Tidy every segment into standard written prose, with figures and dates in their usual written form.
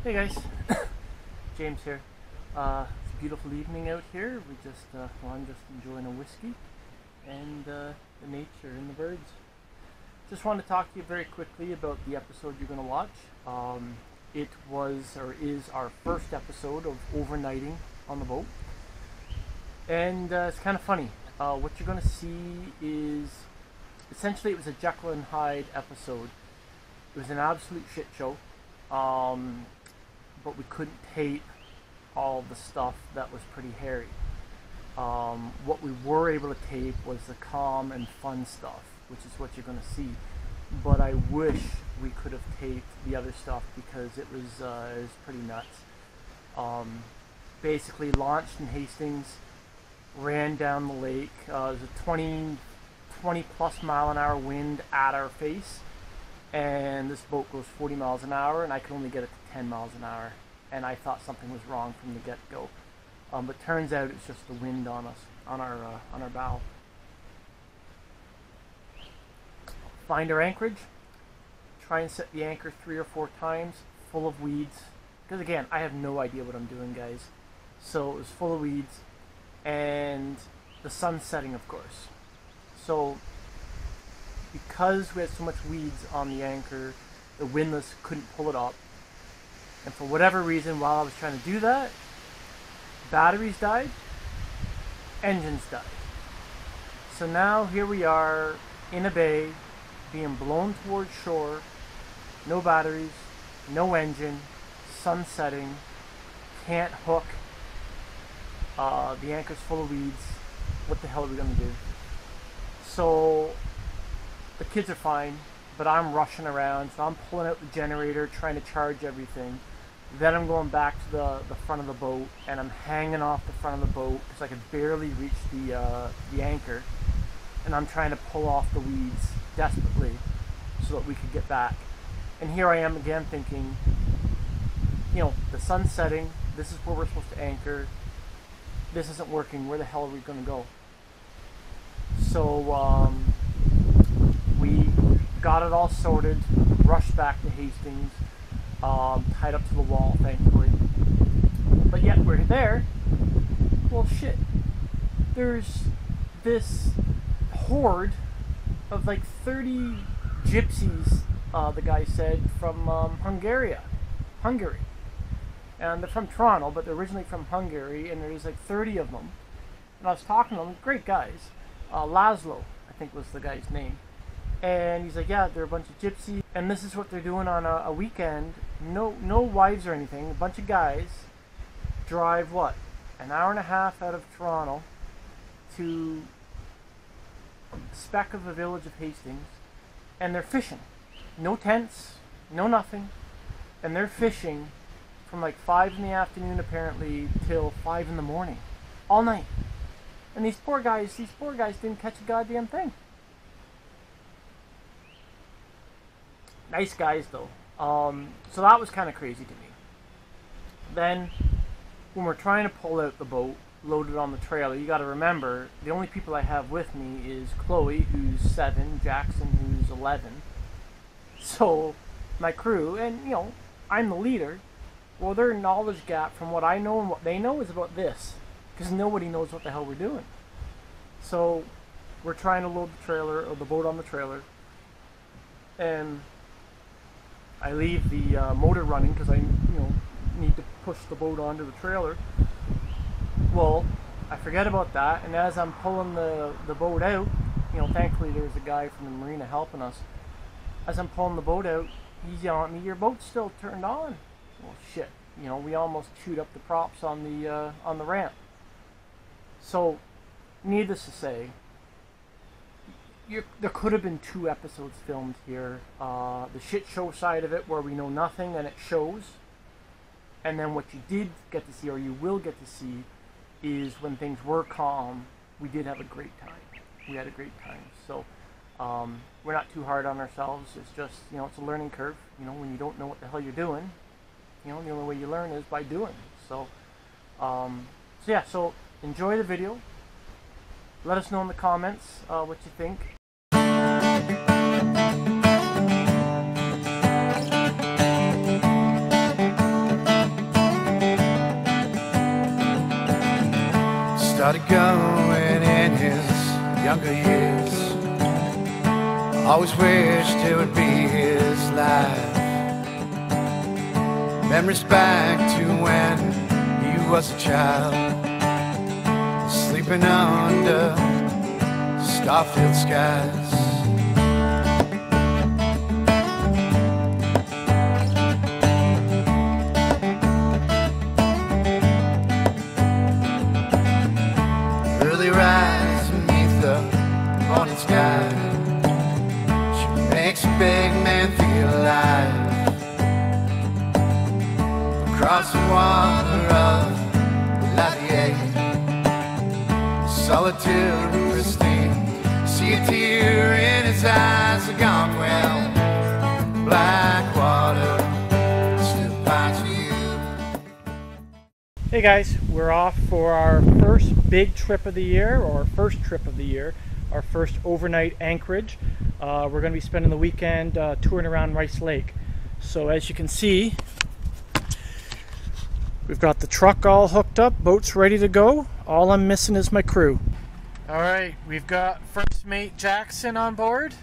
Hey guys, James here. It's a beautiful evening out here. I'm just enjoying a whiskey and the nature and the birds. Just want to talk to you very quickly about the episode you're going to watch. It was or is our first episode of overnighting on the boat, and it's kind of funny. What you're going to see is essentially it was a Jekyll and Hyde episode. It was an absolute shit show. But we couldn't tape all the stuff that was pretty hairy. What we were able to tape was the calm and fun stuff, which is what you're going to see. But I wish we could have taped the other stuff because it was pretty nuts. Basically launched in Hastings, ran down the lake. It was a 20 plus mile an hour wind at our face. And this boat goes 40 miles an hour, and I could only get it to 10 miles an hour, and I thought something was wrong from the get-go. But turns out it's just the wind on us, on our bow. Find our anchorage. Try and set the anchor 3 or 4 times, full of weeds. Because again, I have no idea what I'm doing, guys. So it was full of weeds, and the sun's setting, of course. So because we had so much weeds on the anchor, the windlass couldn't pull it up. And for whatever reason, while I was trying to do that, batteries died, engines died. So now here we are in a bay, being blown towards shore, no batteries, no engine, sun setting, can't hook, the anchor's full of weeds. What the hell are we going to do? So the kids are fine, but I'm rushing around, so I'm pulling out the generator, trying to charge everything. Then I'm going back to the front of the boat, and I'm hanging off the front of the boat because I could barely reach the anchor, and I'm trying to pull off the weeds desperately so that we could get back. And here I am again thinking, you know, the sun's setting, this is where we're supposed to anchor, this isn't working, where the hell are we going to go? So we got it all sorted, rushed back to Hastings, tied up to the wall, thankfully. But yet we're there. Well, shit. There's this horde of like 30 gypsies, the guy said, from Hungary. And they're from Toronto, but they're originally from Hungary, and there's like 30 of them. And I was talking to them, great guys. Laszlo, I think was the guy's name. And he's like, yeah, they're a bunch of gypsies, and this is what they're doing on a weekend. No wives or anything. A bunch of guys drive, what, an hour and a half out of Toronto to the speck of the village of Hastings, and they're fishing. No tents, no nothing. And they're fishing from like 5 in the afternoon, apparently, till 5 in the morning. All night. And these poor guys didn't catch a goddamn thing. Nice guys, though. So that was kind of crazy to me. Then, when we're trying to pull out the boat, loaded on the trailer, you got to remember, the only people I have with me is Chloe, who's 7, Jackson, who's 11. So, my crew, and, you know, I'm the leader. Well, their knowledge gap from what I know and what they know is about this. Because nobody knows what the hell we're doing. So, we're trying to load the trailer, or the boat on the trailer. And I leave the motor running because I, need to push the boat onto the trailer. Well, I forget about that, and as I'm pulling the boat out, thankfully there's a guy from the marina helping us. As I'm pulling the boat out, he's yelling at me, "Your boat's still turned on." Well, shit. We almost chewed up the props on the ramp. So, needless to say, there could have been 2 episodes filmed here. The shit show side of it, where we know nothing and it shows. And then what you did get to see, or you will get to see, is when things were calm, we did have a great time. We had a great time. So, we're not too hard on ourselves. It's just, it's a learning curve. When you don't know what the hell you're doing, the only way you learn is by doing. So yeah, so enjoy the video. Let us know in the comments what you think. started going in his younger years. Always wished it would be his life. Memories back to when he was a child, sleeping under star-filled skies. Early rise beneath the morning sky, she makes a big man feel alive. Across the water of Lavier, solitude and pristine, see a tear in his eyes, are gone well. Black water still pines for you. Hey guys, we're off for our first big trip of the year, or first trip of the year, our first overnight anchorage. We're going to be spending the weekend touring around Rice Lake. So as you can see, we've got the truck all hooked up, boats ready to go. All I'm missing is my crew. Alright, we've got first mate Jackson on board.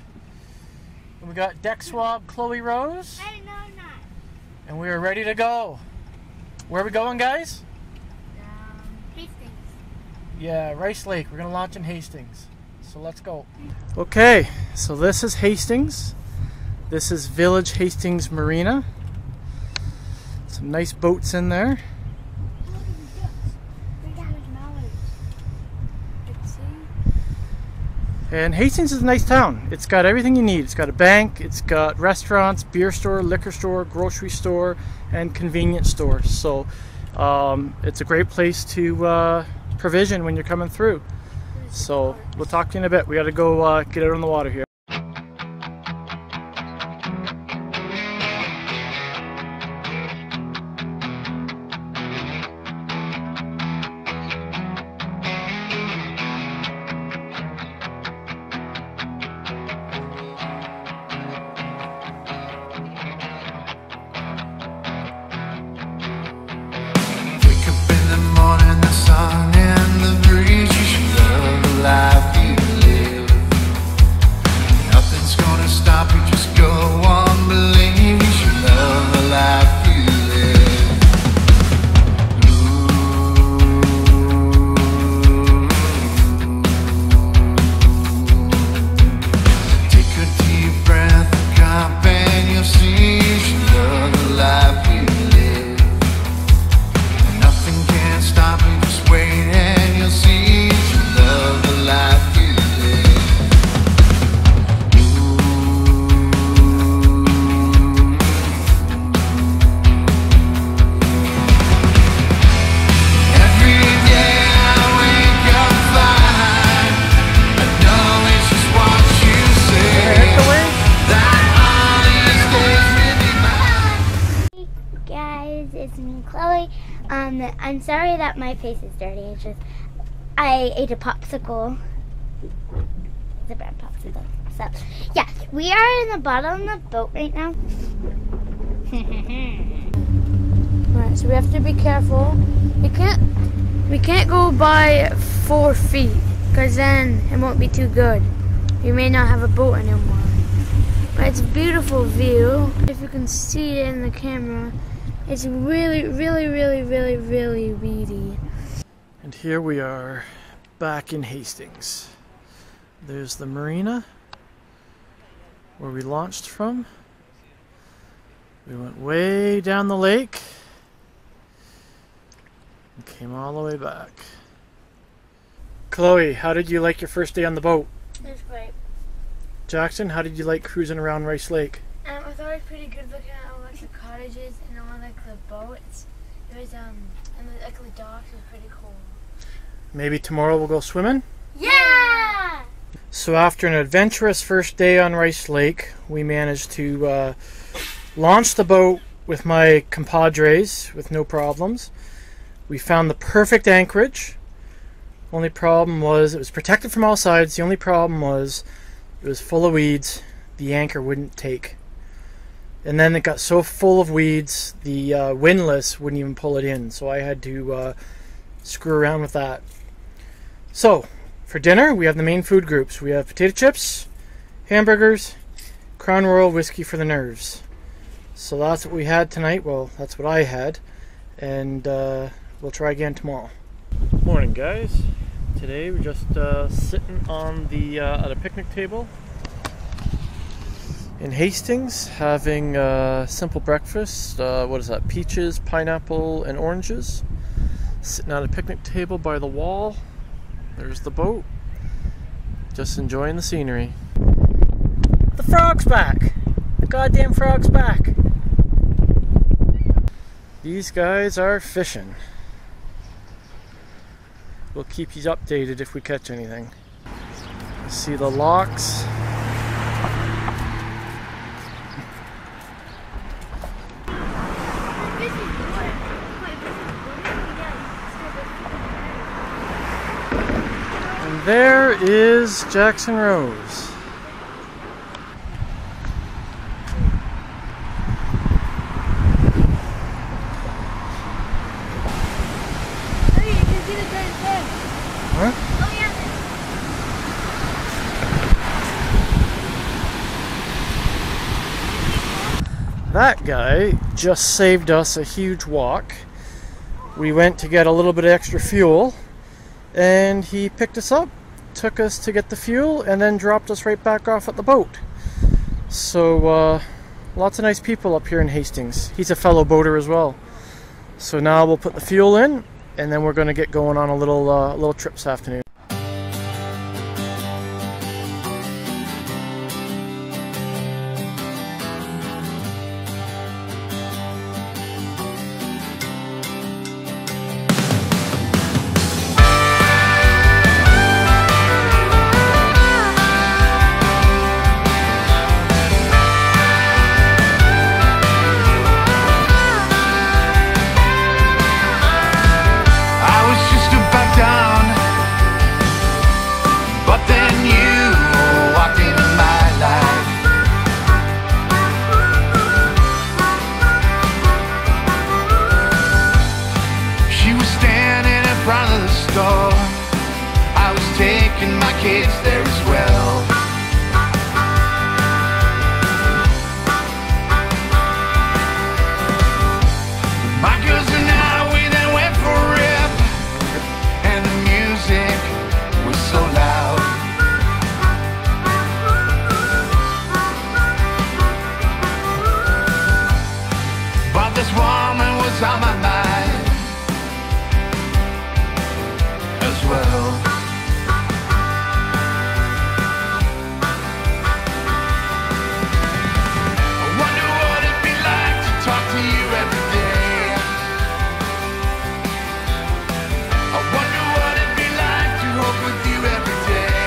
And we got deck swab Chloe Rose. I know I'm not. And we are ready to go. Where are we going, guys? Hastings. Yeah, Rice Lake. We're going to launch in Hastings. So let's go. Okay, so this is Hastings. This is Village Hastings Marina. Some nice boats in there. And Hastings is a nice town. It's got everything you need. It's got a bank, it's got restaurants, beer store, liquor store, grocery store, and convenience store. So it's a great place to provision when you're coming through. So we'll talk to you in a bit. We got to go get out on the water here. It's me, Chloe. I'm sorry that my face is dirty. It's just I ate a popsicle. It's a brown popsicle. So yeah, we are in the bottom of the boat right now. Alright, so we have to be careful. We can't go by 4 feet, because then it won't be too good. We may not have a boat anymore. But it's a beautiful view. If you can see it in the camera, it's really, really, really, really, really weedy. And here we are back in Hastings. There's the marina where we launched from. We went way down the lake and came all the way back. Chloe, how did you like your first day on the boat? It was great. Jackson, how did you like cruising around Rice Lake? I thought it was pretty good looking at all like the cottages and all like the boats. It was and like the docks was pretty cool. Maybe tomorrow we'll go swimming? Yeah! So after an adventurous first day on Rice Lake, we managed to launch the boat with my compadres with no problems. We found the perfect anchorage. Only problem was it was protected from all sides. The only problem was it was full of weeds. The anchor wouldn't take. And then it got so full of weeds, the windlass wouldn't even pull it in. So I had to screw around with that. So, for dinner, we have the main food groups. We have potato chips, hamburgers, Crown Royal whiskey for the nerves. So that's what we had tonight. Well, that's what I had. And we'll try again tomorrow. Morning, guys. Today we're just sitting on the at a picnic table in Hastings, having a simple breakfast. What is that? Peaches, pineapple, and oranges. Sitting at a picnic table by the wall. There's the boat. Just enjoying the scenery. The frog's back! The goddamn frog's back! These guys are fishing. We'll keep you updated if we catch anything. You see the locks. And there is Jackson Rose. Huh? Oh, yeah. That guy just saved us a huge walk. We went to get a little bit of extra fuel, and he picked us up, took us to get the fuel, and then dropped us right back off at the boat. So, lots of nice people up here in Hastings. He's a fellow boater as well. So now we'll put the fuel in, and then we're going to get going on a little trip this afternoon. I was taking my kids there as well. My girls and I, we then went for a rip, and the music was so loud. But this woman was on my mind as well. I wonder what it'd be like to talk to you every day. I wonder what it'd be like to hope with you every day.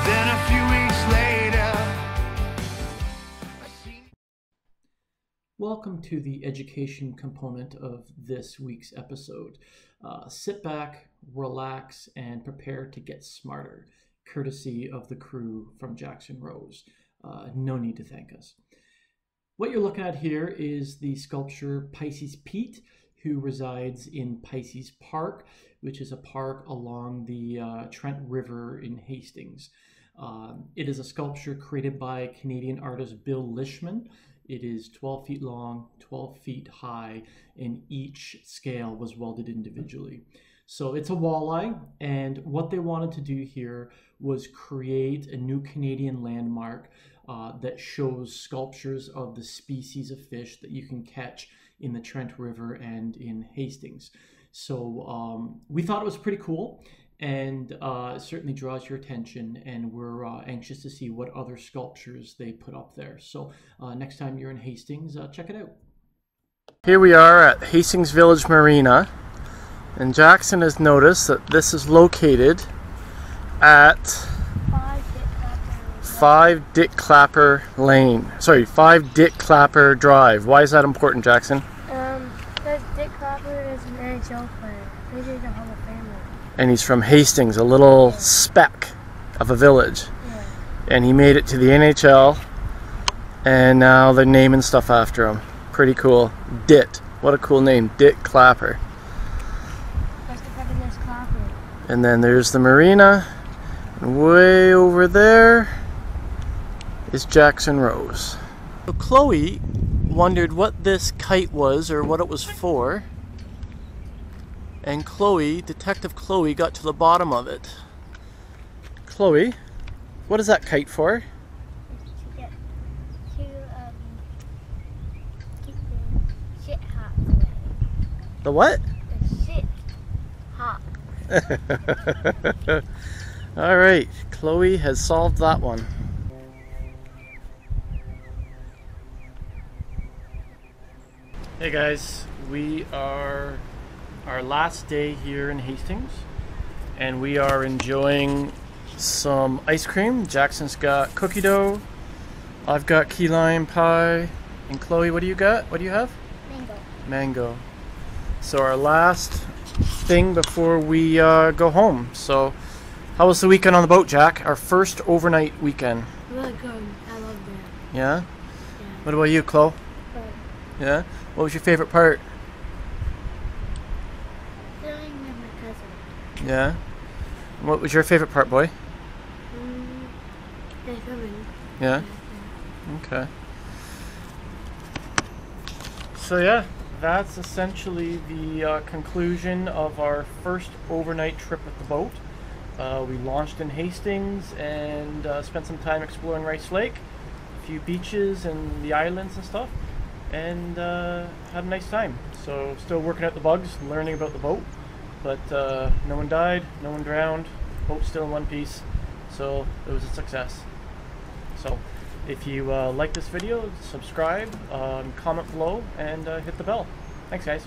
Then a few weeks later, I seen. Welcome to the education component of this week's episode. Sit back, relax, and prepare to get smarter, courtesy of the crew from Jackson Rose. No need to thank us. What you're looking at here is the sculpture Pisces Pete, who resides in Pisces Park, which is a park along the Trent River in Hastings. It is a sculpture created by Canadian artist Bill Lishman. It is 12 feet long, 12 feet high, and each scale was welded individually. So it's a walleye, and what they wanted to do here was create a new Canadian landmark that shows sculptures of the species of fish that you can catch in the Trent River and in Hastings. So we thought it was pretty cool, and it certainly draws your attention, and we're anxious to see what other sculptures they put up there. So next time you're in Hastings, check it out. Here we are at Hastings Village Marina, and Jackson has noticed that this is located at 5 Dick Clapper Lane. Sorry, 5 Dick Clapper Drive. Why is that important, Jackson? Because Dick Clapper is an NHL player. He's in the Hall of Fame. And he's from Hastings, a little speck of a village. Yeah. And he made it to the NHL, and now they're naming stuff after him. Pretty cool. Dit. What a cool name. Dick Clapper. And then there's the marina. And way over there is Jackson Rose. So Chloe wondered what this kite was or what it was for. And Chloe, Detective Chloe, got to the bottom of it. Chloe, what is that kite for? Keep the shit hot away. The what? The shit hot. Alright, Chloe has solved that one. Hey guys, we are our last day here in Hastings and we are enjoying some ice cream. Jackson's got cookie dough, I've got key lime pie, and Chloe, what do you got? What do you have? Mango. Mango. So our last thing before we go home. So how was the weekend on the boat, Jack? Our first overnight weekend. Really good. I loved it. Yeah? Yeah. What about you, Chloe? Good. Yeah? What was your favorite part? Filming with my cousin. Yeah? What was your favorite part, boy? Yeah, filming. Yeah? Okay. So yeah, that's essentially the conclusion of our first overnight trip with the boat. We launched in Hastings and spent some time exploring Rice Lake, a few beaches and the islands and stuff, and had a nice time. So still working out the bugs, learning about the boat, but no one died, no one drowned, boat's still in one piece, so it was a success. So if you like this video, subscribe, comment below, and hit the bell. Thanks guys.